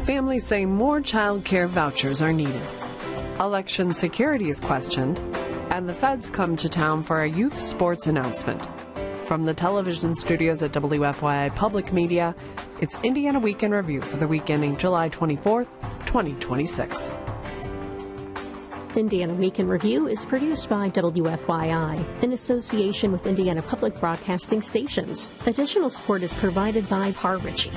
Families say more childcare vouchers are needed. Election security is questioned, and the feds come to town for a youth sports announcement. From the television studios at WFYI Public Media, it's Indiana Week in Review for the week ending July 24th, 2026. Indiana Week in Review is produced by WFYI in association with Indiana Public Broadcasting Stations. Additional support is provided by Par Ritchie.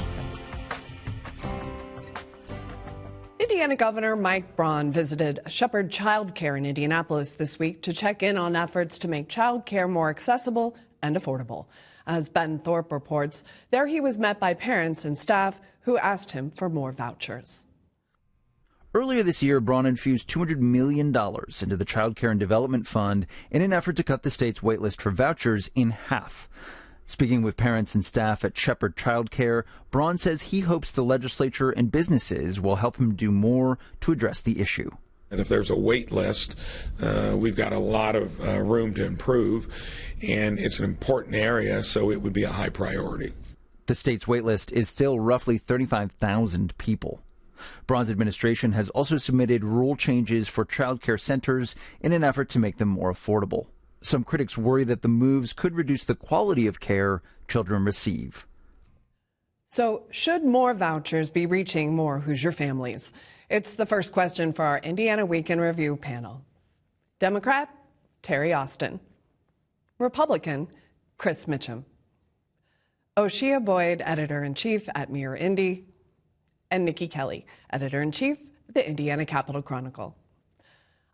Indiana Governor Mike Braun visited Shepherd Childcare in Indianapolis this week to check in on efforts to make childcare more accessible and affordable. As Ben Thorpe reports, there he was met by parents and staff who asked him for more vouchers. Earlier this year, Braun infused $200 million into the Child Care and Development Fund in an effort to cut the state's waitlist for vouchers in half. Speaking with parents and staff at Shepherd Child Care, Braun says he hopes the legislature and businesses will help him do more to address the issue. And if there's a wait list, we've got a lot of room to improve, and it's an important area, so it would be a high priority. The state's wait list is still roughly 35,000 people. Braun's administration has also submitted rule changes for child care centers in an effort to make them more affordable. Some critics worry that the moves could reduce the quality of care children receive. So, should more vouchers be reaching more Hoosier families? It's the first question for our Indiana Week in Review panel. Democrat, Terri Austin. Republican, Chris Mitchem. Oseye Boyd, editor-in-chief at Mirror Indy. And Niki Kelly, editor-in-chief at the Indiana Capital Chronicle.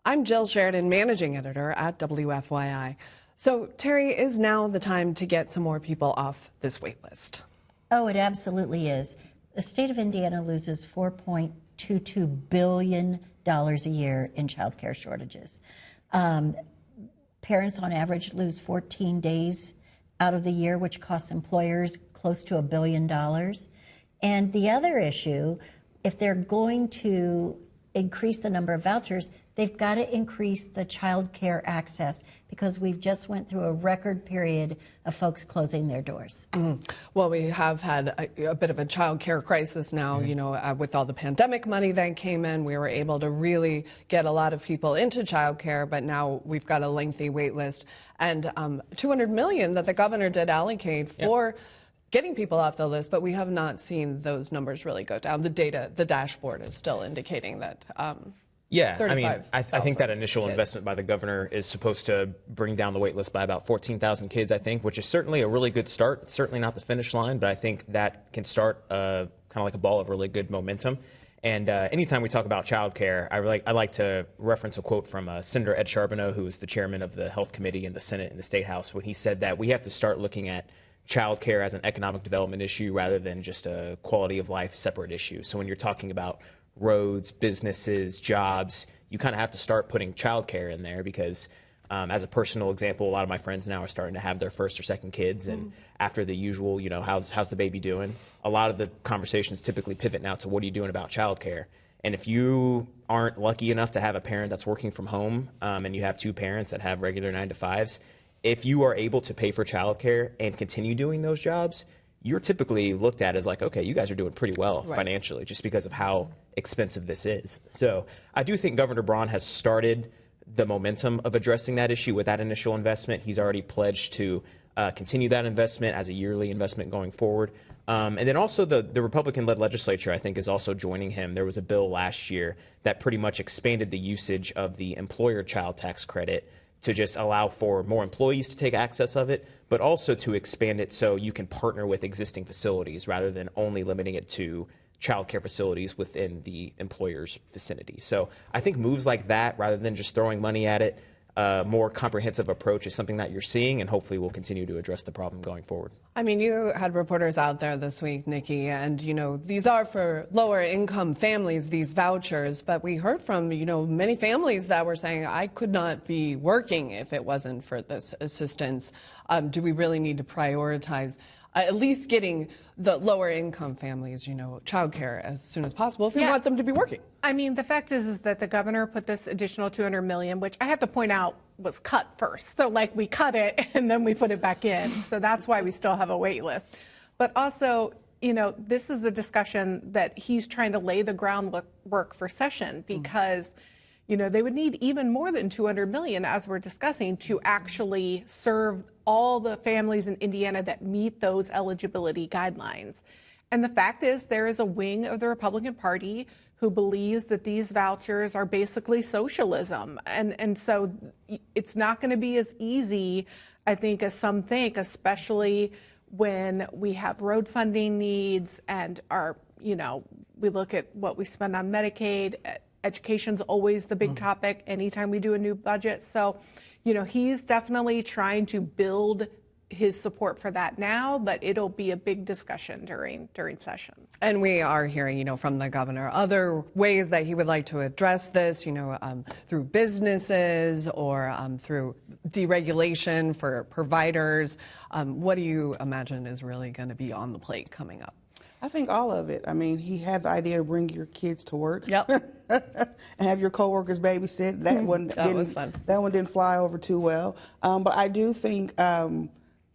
I'm Jill Sheridan, managing editor at WFYI. So, Terri, is now the time to get some more people off this wait list? Oh, it absolutely is. The state of Indiana loses $4.22 billion a year in child care shortages. Parents on average lose 14 days out of the year, which costs employers close to $1 billion. And the other issue, if they're going to increase the number of vouchers, they've got to increase the child care access, because we've just went through a record period of folks closing their doors. Well, we have had a bit of a child care crisis now, you know, with all the pandemic money that came in. We were able to really get a lot of people into child care, but now we've got a lengthy wait list. And $200 million that the governor did allocate for getting people off the list, but we have not seen those numbers really go down. The data, the dashboard is still indicating that. Yeah, I mean, I think that initial investment by the governor is supposed to bring down the wait list by about 14,000 kids, I think, which is certainly a really good start. It's certainly not the finish line, but I think that can start kind of like a ball of really good momentum. And anytime we talk about childcare, I like to reference a quote from Senator Ed Charbonneau, who is the chairman of the Health Committee in the Senate and the State House, when he said that we have to start looking at childcare as an economic development issue rather than just a quality of life separate issue. So when you're talking about roads, businesses, jobs, you kind of have to start putting childcare in there, because as a personal example, a lot of my friends now are starting to have their first or second kids, and after the usual, you know, how's the baby doing? A lot of the conversations typically pivot now to what are you doing about childcare? And if you aren't lucky enough to have a parent that's working from home, and you have two parents that have regular 9-to-5s, if you are able to pay for childcare and continue doing those jobs, you're typically looked at as like, okay, you guys are doing pretty well financially, just because of how expensive this is. So I do think Governor Braun has started the momentum of addressing that issue with that initial investment. He's already pledged to continue that investment as a yearly investment going forward. And then also the Republican-led legislature, I think, is also joining him. There was a bill last year that pretty much expanded the usage of the employer child tax credit to just allow for more employees to take access of it, but also to expand it so you can partner with existing facilities rather than only limiting it to child care facilities within the employer's vicinity. So I think moves like that, rather than just throwing money at it, more comprehensive approach is something that you're seeing, and hopefully will continue to address the problem going forward. I mean, you had reporters out there this week, Niki, and, you know, these are for lower income families, these vouchers, but we heard from, you know, many families that were saying, I could not be working if it wasn't for this assistance. Do we really need to prioritize at least getting the lower income families, you know, childcare as soon as possible if we want them to be working? I mean, the fact is that the governor put this additional $200 million, which I have to point out was cut first. So like we cut it and then we put it back in. So that's why we still have a wait list. But also this is a discussion that he's trying to lay the groundwork for session, because they would need even more than $200 million, as we're discussing, to actually serve all the families in Indiana that meet those eligibility guidelines. And the fact is, there is a wing of the Republican Party who believes that these vouchers are basically socialism. And so it's not going to be as easy, I think, as some think, especially when we have road funding needs and we look at what we spend on Medicaid. Education's always the big topic anytime we do a new budget. So, he's definitely trying to build his support for that now, but it'll be a big discussion during session. And we are hearing, from the governor, other ways that he would like to address this, through businesses or through deregulation for providers. What do you imagine is really going to be on the plate coming up? I think all of it. I mean, he had the idea to bring your kids to work. Yep. And have your coworkers babysit. That one was fun. That one didn't fly over too well. But I do think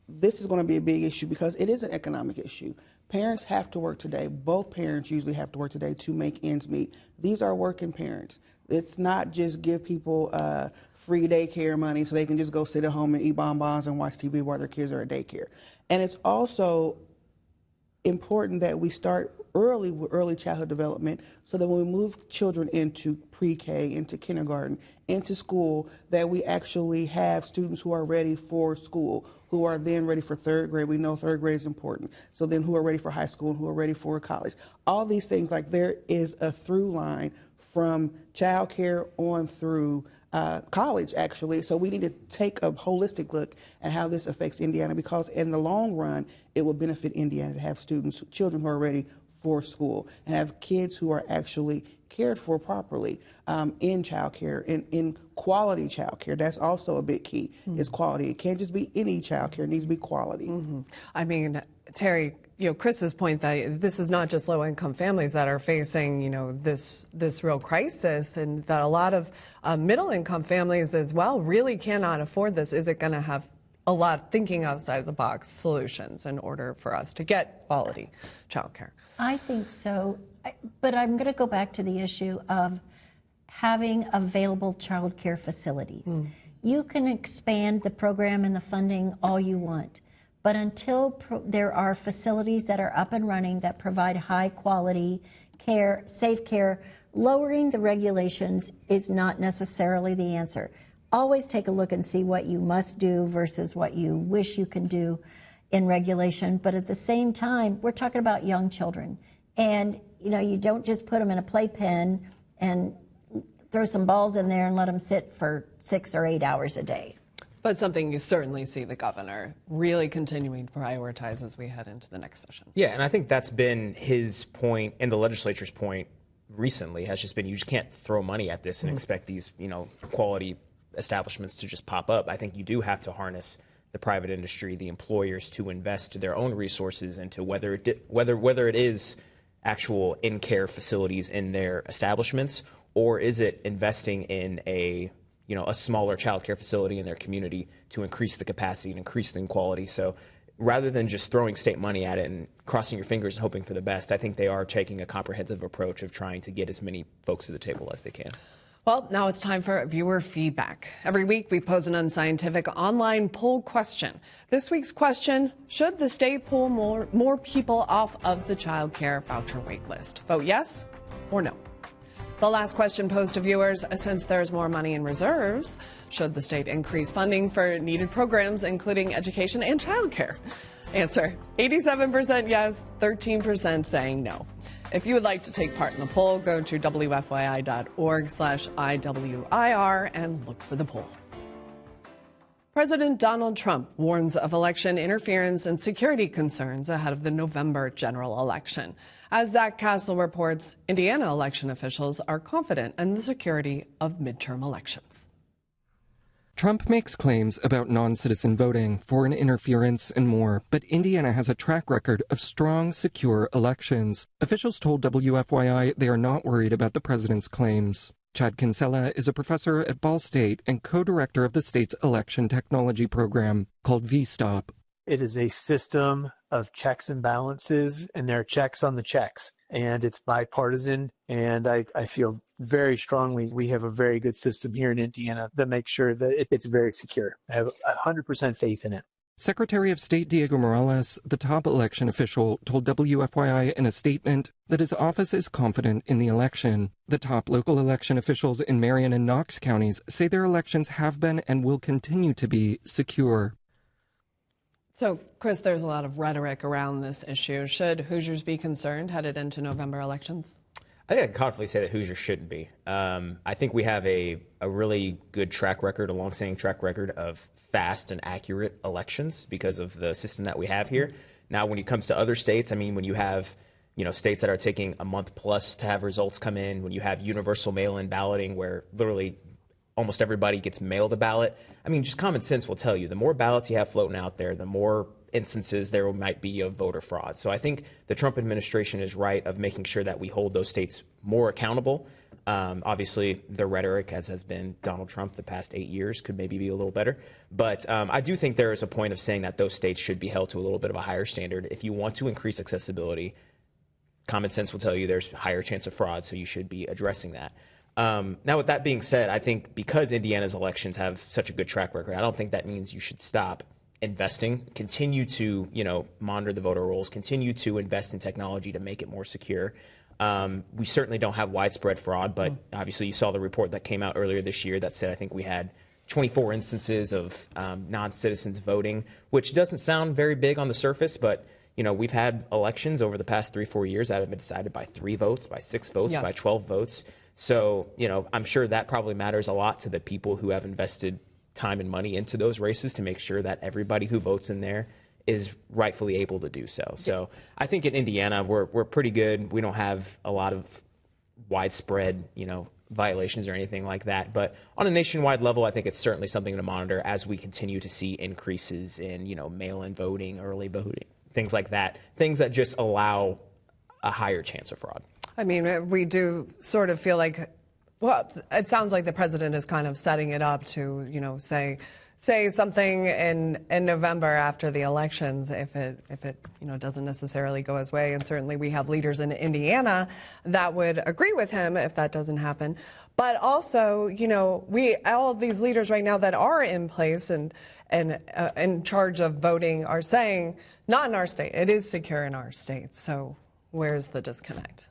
this is going to be a big issue because it is an economic issue. Parents have to work today. Both parents usually have to work today to make ends meet. These are working parents. It's not just give people free daycare money so they can just go sit at home and eat bonbons and watch TV while their kids are at daycare. And it's also important that we start early with early childhood development so that when we move children into pre-K, into kindergarten, into school, that we actually have students who are ready for school, who are then ready for third grade. We know third grade is important. So then who are ready for high school and who are ready for college. All these things, like there is a through line from child care on through college, actually. So we need to take a holistic look at how this affects Indiana, because in the long run, it will benefit Indiana to have children who are ready for school and have kids who are actually cared for properly in child care, in quality child care. That's also a big key, is quality. It can't just be any child care, it needs to be quality. I mean, Terri, Chris's point that this is not just low-income families that are facing, this real crisis, and that a lot of middle-income families as well really cannot afford this. Is it going to have a lot thinking outside of the box solutions in order for us to get quality childcare? I think so, but I'm going to go back to the issue of having available child care facilities. You can expand the program and the funding all you want, but until there are facilities that are up and running that provide high quality care, safe care, lowering the regulations is not necessarily the answer. Always take a look and see what you must do versus what you wish you can do in regulation. But at the same time, we're talking about young children. And, you don't just put them in a playpen and throw some balls in there and let them sit for 6 or 8 hours a day. But something you certainly see the governor really continuing to prioritize as we head into the next session. Yeah, and I think that's been his point and the legislature's point recently has just been, you just can't throw money at this and expect these, quality establishments to just pop up. I think you do have to harness the private industry, the employers, to invest their own resources into whether it is actual in-care facilities in their establishments, or is it investing in a smaller child care facility in their community to increase the capacity and increase the quality. So rather than just throwing state money at it and crossing your fingers and hoping for the best, I think they are taking a comprehensive approach of trying to get as many folks to the table as they can. Well, now it's time for viewer feedback. Every week we pose an unscientific online poll question. This week's question: should the state pull more people off of the child care voucher wait list? Vote yes or no. The last question posed to viewers: since there's more money in reserves, should the state increase funding for needed programs, including education and child care? Answer: 87% yes, 13% saying no. If you would like to take part in the poll, go to WFYI.org/IWIR and look for the poll. President Donald Trump warns of election interference and security concerns ahead of the November general election. As Zach Castle reports, Indiana election officials are confident in the security of midterm elections. Trump makes claims about non-citizen voting, foreign interference, and more, but Indiana has a track record of strong, secure elections. Officials told WFYI they are not worried about the president's claims. Chad Kinsella is a professor at Ball State and co-director of the state's election technology program called VSTOP. It is a system of checks and balances, and there are checks on the checks, and it's bipartisan. And I feel very strongly we have a very good system here in Indiana that makes sure that it's very secure. I have 100% faith in it. Secretary of State Diego Morales, the top election official, told WFYI in a statement that his office is confident in the election. The top local election officials in Marion and Knox counties say their elections have been and will continue to be secure. So, Chris, there's a lot of rhetoric around this issue. Should Hoosiers be concerned headed into November elections? I think I can confidently say that Hoosiers shouldn't be. I think we have a really good track record, a long-standing track record of fast and accurate elections because of the system that we have here. Now, when it comes to other states, I mean, when you have states that are taking a month plus to have results come in, when you have universal mail-in balloting where literally almost everybody gets mailed a ballot, I mean, just common sense will tell you the more ballots you have floating out there, the more instances there might be of voter fraud. So I think the Trump administration is right of making sure that we hold those states more accountable. Obviously, the rhetoric, as has been Donald Trump the past 8 years, could maybe be a little better. But I do think there is a point of saying that those states should be held to a little bit of a higher standard. If you want to increase accessibility, common sense will tell you there's a higher chance of fraud, so you should be addressing that. Now, with that being said, I think because Indiana's elections have such a good track record, I don't think that means you should stop investing, continue to, monitor the voter rolls, continue to invest in technology to make it more secure. We certainly don't have widespread fraud, but obviously you saw the report that came out earlier this year that said I think we had 24 instances of non-citizens voting, which doesn't sound very big on the surface, but we've had elections over the past 3-4 years that have been decided by 3 votes, by 6 votes, by 12 votes. So, I'm sure that probably matters a lot to the people who have invested time and money into those races to make sure that everybody who votes in there is rightfully able to do so. So I think in Indiana, we're pretty good. We don't have a lot of widespread, violations or anything like that. But on a nationwide level, I think it's certainly something to monitor as we continue to see increases in, mail-in voting, early voting, things like that, things that just allow a higher chance of fraud. I mean, we do sort of feel like, well, it sounds like the president is kind of setting it up to, say something in November after the elections if it doesn't necessarily go his way. And certainly we have leaders in Indiana that would agree with him if that doesn't happen. But also, all of these leaders right now that are in place and in charge of voting are saying, not in our state. It is secure in our state. So where's the disconnect?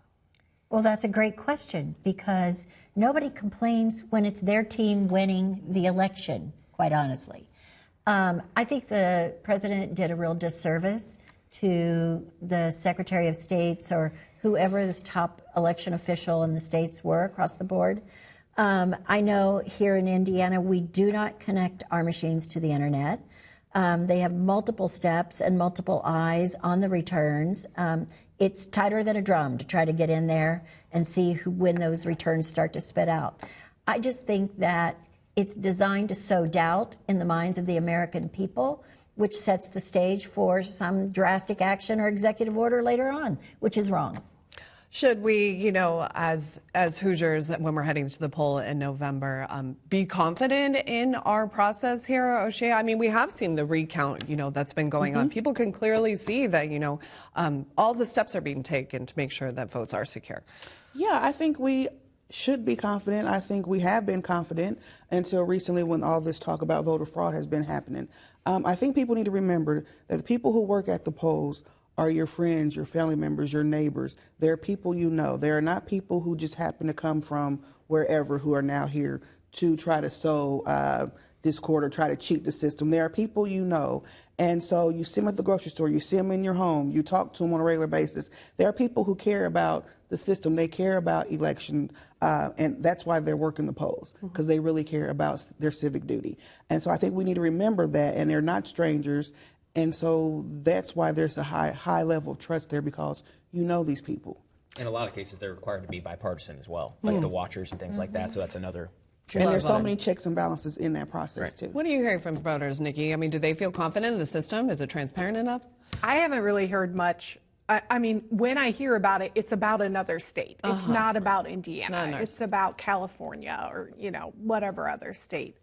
Well, that's a great question because nobody complains when it's their team winning the election, quite honestly. I think the president did a real disservice to the Secretary of States or whoever this top election official in the states were across the board. I know here in Indiana, we do not connect our machines to the internet. They have multiple steps and multiple eyes on the returns. It's tighter than a drum to try to get in there and see when those returns start to spit out. I just think that it's designed to sow doubt in the minds of the American people, which sets the stage for some drastic action or executive order later on, which is wrong. Should we, as Hoosiers, when we're heading to the poll in November, be confident in our process here, Oseye? I mean, we have seen the recount, that's been going on. People can clearly see that, all the steps are being taken to make sure that votes are secure. Yeah, I think we should be confident. I think we have been confident until recently when all this talk about voter fraud has been happening. I think people need to remember that the people who work at the polls are your friends, your family members, your neighbors. They're people you know. They are not people who just happen to come from wherever who are now here to try to sow discord or try to cheat the system. They are people you know. And so you see them at the grocery store, you see them in your home, you talk to them on a regular basis. There are people who care about the system. They care about election, and that's why they're working the polls, because they really care about their civic duty. And so I think we need to remember that, and they're not strangers. And so that's why there's a high level of trust there, because you know these people. In a lot of cases, they're required to be bipartisan as well, like the watchers and things like that. So that's another check. And there's so many checks and balances in that process, too. What are you hearing from voters, Niki? I mean, do they feel confident in the system? Is it transparent enough? I haven't really heard much. I mean, when I hear about it, it's about another state. It's not about Indiana. It's about California or, whatever other state.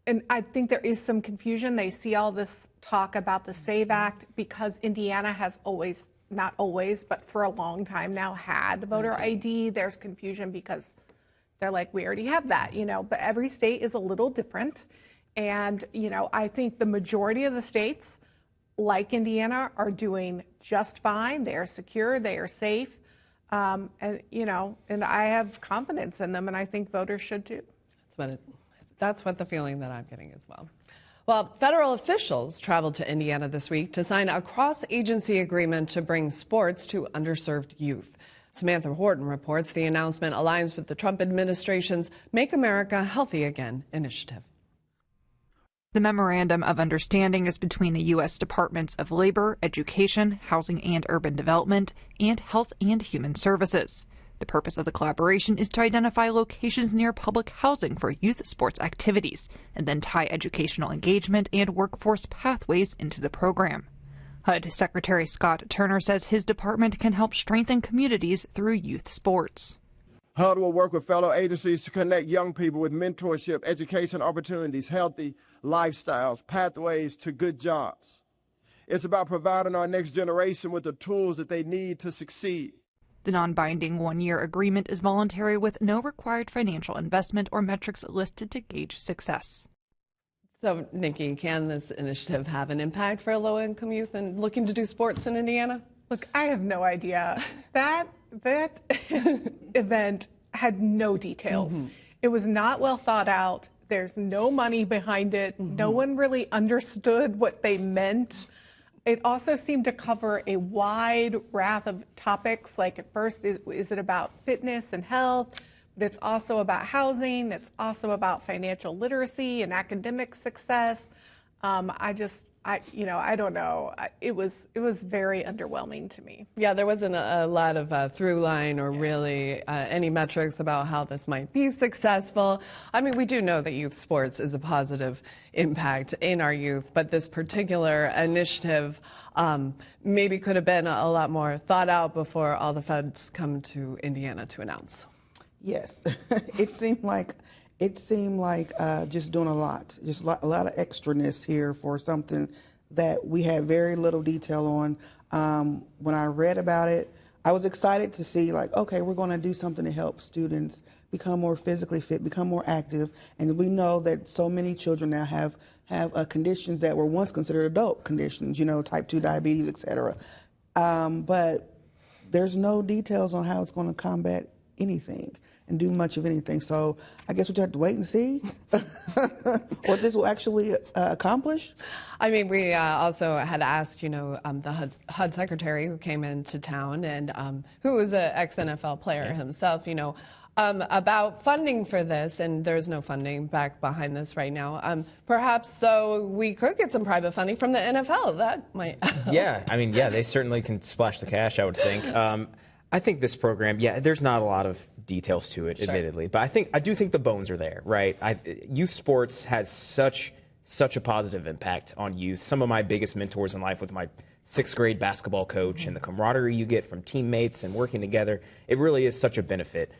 and I think there is some confusion. They see all this talk about the SAVE Act because Indiana has always, not always, but for a long time now had voter ID. There's confusion because they're like, we already have that, but every state is a little different. And, I think the majority of the states, like Indiana, are doing just fine. They are secure, they are safe. And I have confidence in them, and I think voters should too. That's what the feeling that I'm getting as well. Well, federal officials traveled to Indiana this week to sign a cross-agency agreement to bring sports to underserved youth. Samantha Horton reports the announcement aligns with the Trump administration's Make America Healthy Again initiative. The Memorandum of Understanding is between the U.S. Departments of Labor, Education, Housing and Urban Development, and Health and Human Services. The purpose of the collaboration is to identify locations near public housing for youth sports activities and then tie educational engagement and workforce pathways into the program. HUD Secretary Scott Turner says his department can help strengthen communities through youth sports. HUD will work with fellow agencies to connect young people with mentorship, education opportunities, healthy lifestyles, pathways to good jobs. It's about providing our next generation with the tools that they need to succeed. The non-binding one-year agreement is voluntary with no required financial investment or metrics listed to gauge success. So, Niki, can this initiative have an impact for low-income youth and looking to do sports in Indiana? Look, I have no idea. That event had no details. It was not well thought out. There's no money behind it. No one really understood what they meant. It also seemed to cover a wide raft of topics. Like at first, is it about fitness and health? But it's also about housing. It's also about financial literacy and academic success. I don't know. It was very underwhelming to me. Yeah, there wasn't a lot of through line or really any metrics about how this might be successful. I mean, we do know that youth sports is a positive impact in our youth, but this particular initiative maybe could have been a lot more thought out before all the feds come to Indiana to announce. Yes, it seemed like just doing a lot, just a lot of extraness here for something that we had very little detail on. When I read about it, I was excited to see okay, we're going to do something to help students become more physically fit, become more active, and we know that so many children now have conditions that were once considered adult conditions, type 2 diabetes, etc. But there's no details on how it's going to combat anything and do much of anything. So I guess we just have to wait and see what this will actually accomplish. I mean, we also had asked, the HUD secretary who came into town and who was an ex-NFL player himself, about funding for this, and there's no funding back behind this right now. Perhaps, though, we could get some private funding from the NFL. That might help. Yeah, they certainly can splash the cash, I would think. I think this program, there's not a lot of details to it, admittedly, but I do think the bones are there, right? Youth sports has such a positive impact on youth. Some of my biggest mentors in life with my 6th grade basketball coach and the camaraderie you get from teammates and working together, it really is such a benefit.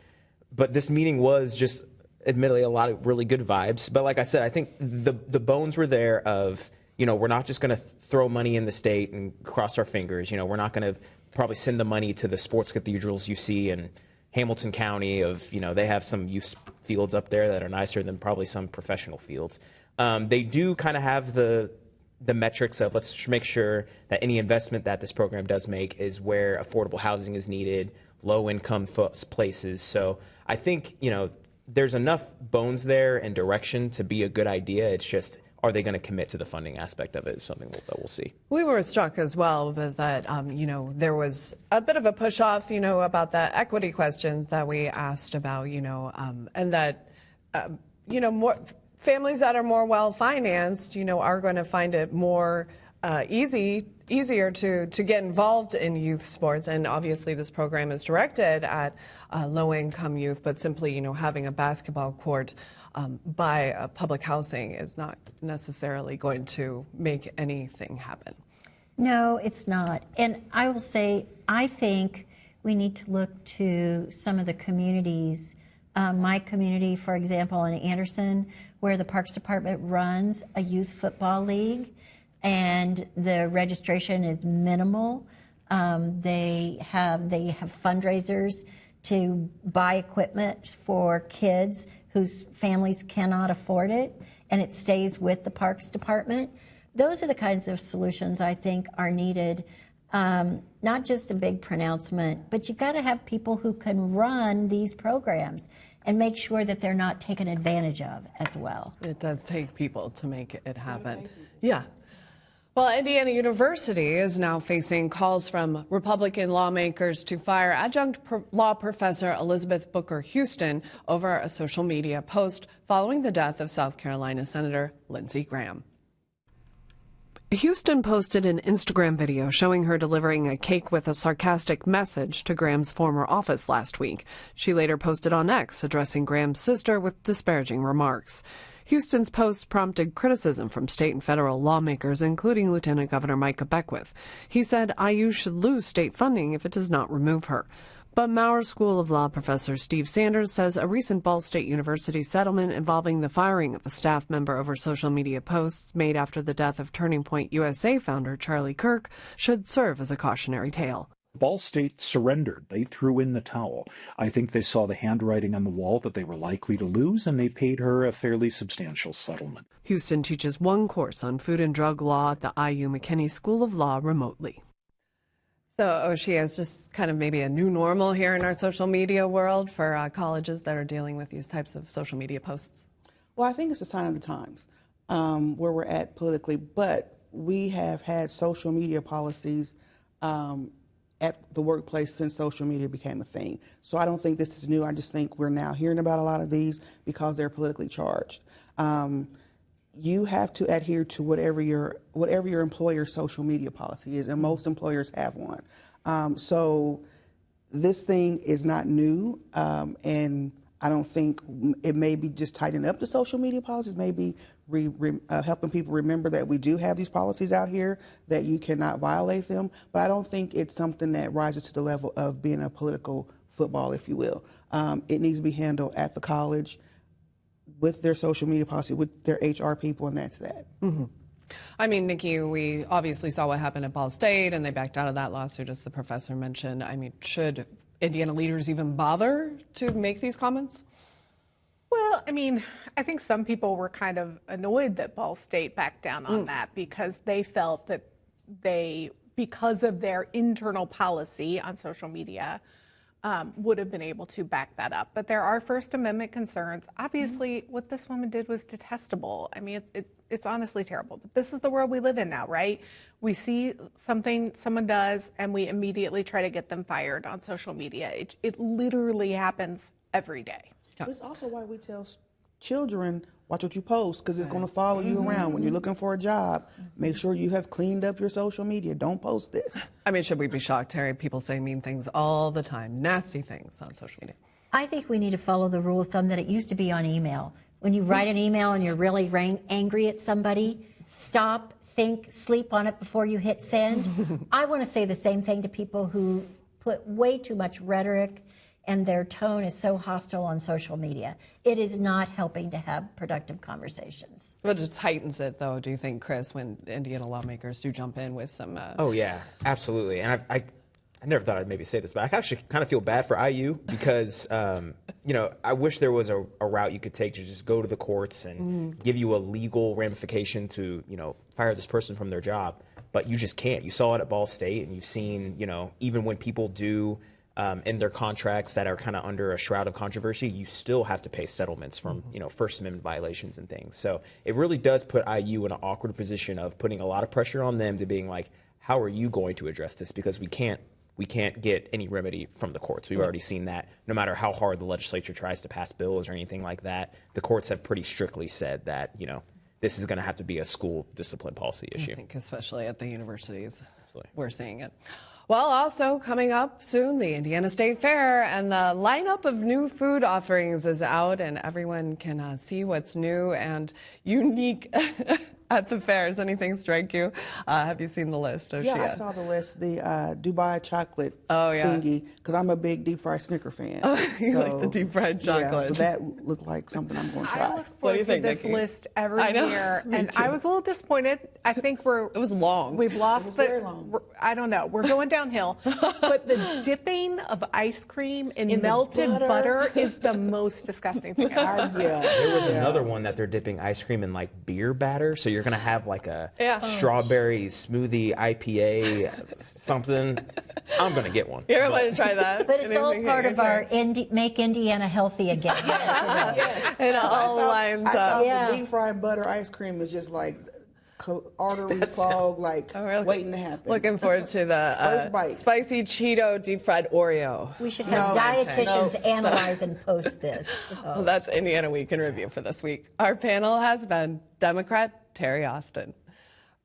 But this meeting was just, admittedly, a lot of really good vibes. But like I said, I think the bones were there of, we're not just going to throw money in the state and cross our fingers. We're not going to probably send the money to the sports cathedrals you see in Hamilton County they have some youth fields up there that are nicer than probably some professional fields. They do kind of have the metrics of let's make sure that any investment that this program does make is where affordable housing is needed, low-income places. So I think, there's enough bones there and direction to be a good idea. It's just, are they going to commit to the funding aspect of it is something that we'll see. We were struck as well with that, there was a bit of a push-off, about the equity questions that we asked about, and that, more families that are more well-financed, are going to find it more easier to get involved in youth sports. And obviously this program is directed at low-income youth, but simply, having a basketball court by public housing is not necessarily going to make anything happen. No, it's not. And I will say, I think we need to look to some of the communities My community, for example, in Anderson, where the Parks Department runs a youth football league, and the registration is minimal. They have fundraisers to buy equipment for kids whose families cannot afford it, and it stays with the Parks Department. Those are the kinds of solutions I think are needed. Not just a big pronouncement, but you've got to have people who can run these programs and make sure that they're not taken advantage of as well. It does take people to make it happen. Yeah. Well, Indiana University is now facing calls from Republican lawmakers to fire adjunct law professor Elizabeth Booker Houston over a social media post following the death of South Carolina Senator Lindsey Graham. Houston posted an Instagram video showing her delivering a cake with a sarcastic message to Graham's former office last week. She later posted on X addressing Graham's sister with disparaging remarks. Houston's post prompted criticism from state and federal lawmakers, including Lieutenant Governor Micah Beckwith. He said IU should lose state funding if it does not remove her. But Maurer School of Law professor Steve Sanders says a recent Ball State University settlement involving the firing of a staff member over social media posts made after the death of Turning Point USA founder Charlie Kirk should serve as a cautionary tale. Ball State surrendered. They threw in the towel. I think they saw the handwriting on the wall that they were likely to lose, and they paid her a fairly substantial settlement. Houston teaches one course on food and drug law at the IU McKinney School of Law remotely. So she is just kind of maybe a new normal here in our social media world for colleges that are dealing with these types of social media posts. Well, I think it's a sign of the times where we're at politically, but we have had social media policies at the workplace since social media became a thing. So I don't think this is new. I just think we're now hearing about a lot of these because they're politically charged. You have to adhere to whatever your employer's social media policy is, and most employers have one. So this thing is not new, and I don't think it may be just tightening up the social media policies, maybe helping people remember that we do have these policies out here, that you cannot violate them. But I don't think it's something that rises to the level of being a political football, if you will. It needs to be handled at the college with their social media policy, with their HR people, and that's that. Mm-hmm. I mean, Nikki, we obviously saw what happened at Ball State, and they backed out of that lawsuit, as the professor mentioned. I mean, should Indiana leaders even bother to make these comments? Well, I mean, I think some people were kind of annoyed that Ball State backed down on that because they felt that because of their internal policy on social media, would have been able to back that up. But there are First Amendment concerns. Obviously, what this woman did was detestable. I mean, it's honestly terrible. But this is the world we live in now, right? We see something someone does, and we immediately try to get them fired on social media. It literally happens every day. But it's also why we tell children, watch what you post, because it's going to follow you around. When you're looking for a job, make sure you have cleaned up your social media. Don't post this. I mean, should we be shocked, Terry? People say mean things all the time, nasty things on social media. I think we need to follow the rule of thumb that it used to be on email. When you write an email and you're really angry at somebody, stop, think, sleep on it before you hit send. I want to say the same thing to people who put way too much rhetoric and their tone is so hostile on social media. It is not helping to have productive conversations. Well, it just heightens it, though, do you think, Chris, when Indiana lawmakers do jump in with some... Oh, yeah, absolutely. And I never thought I'd maybe say this, but I actually kind of feel bad for IU because, I wish there was a route you could take to just go to the courts and give you a legal ramification to, fire this person from their job. But you just can't. You saw it at Ball State, and you've seen, even when people do... in their contracts that are kind of under a shroud of controversy, you still have to pay settlements from, First Amendment violations and things. So it really does put IU in an awkward position of putting a lot of pressure on them to being like, how are you going to address this? Because we can't get any remedy from the courts. We've already seen that no matter how hard the legislature tries to pass bills or anything like that, the courts have pretty strictly said that, this is going to have to be a school discipline policy issue. I think especially at the universities, Absolutely. We're seeing it. Well, also coming up soon, the Indiana State Fair, and the lineup of new food offerings is out, and everyone can see what's new and unique at the fair? Does anything strike you? Have you seen the list, Oseye? Yeah, I saw the list, the Dubai chocolate thingy, because I'm a big deep fried Snicker fan. Oh, you like the deep fried chocolate. Yeah, so that looked like something I'm going to try. I look forward to this list every year, and I was a little disappointed. I think it was long. We've lost very long. I don't know. We're going downhill. But the dipping of ice cream in melted butter is the most disgusting thing ever. There was another one that they're dipping ice cream in like beer batter, so you're gonna have like a strawberry smoothie IPA something. I'm gonna get one. You ever want to try that? But it's all part of our Make Indiana Healthy Again. Yes. It all lines up. I thought the deep fried butter ice cream is just like arteries clogged, like waiting to happen. Looking forward to the spicy Cheeto deep fried Oreo. We should have dietitians analyze and post this. Well, that's Indiana Week in Review for this week. Our panel has been Democrat Terri Austin,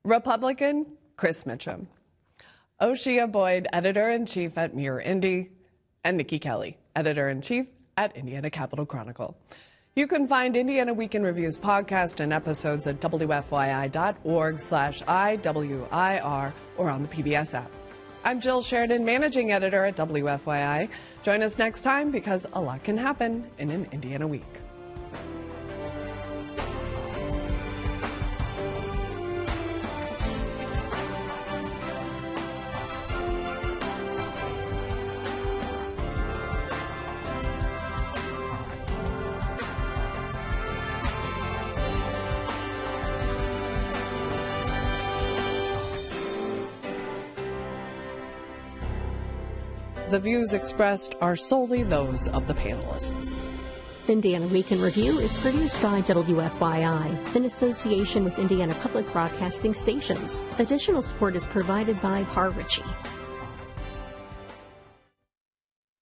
Republican Chris Mitchem, Oseye Boyd, editor-in-chief at Mirror Indy, and Niki Kelly, editor-in-chief at Indiana Capital Chronicle. You can find Indiana Week in Review's podcast and episodes at WFYI.org/IWIR or on the PBS app. I'm Jill Sheridan, managing editor at WFYI. Join us next time because a lot can happen in an Indiana week. The views expressed are solely those of the panelists. Indiana Week in Review is produced by WFYI in association with Indiana Public Broadcasting Stations. Additional support is provided by Har Ritchie.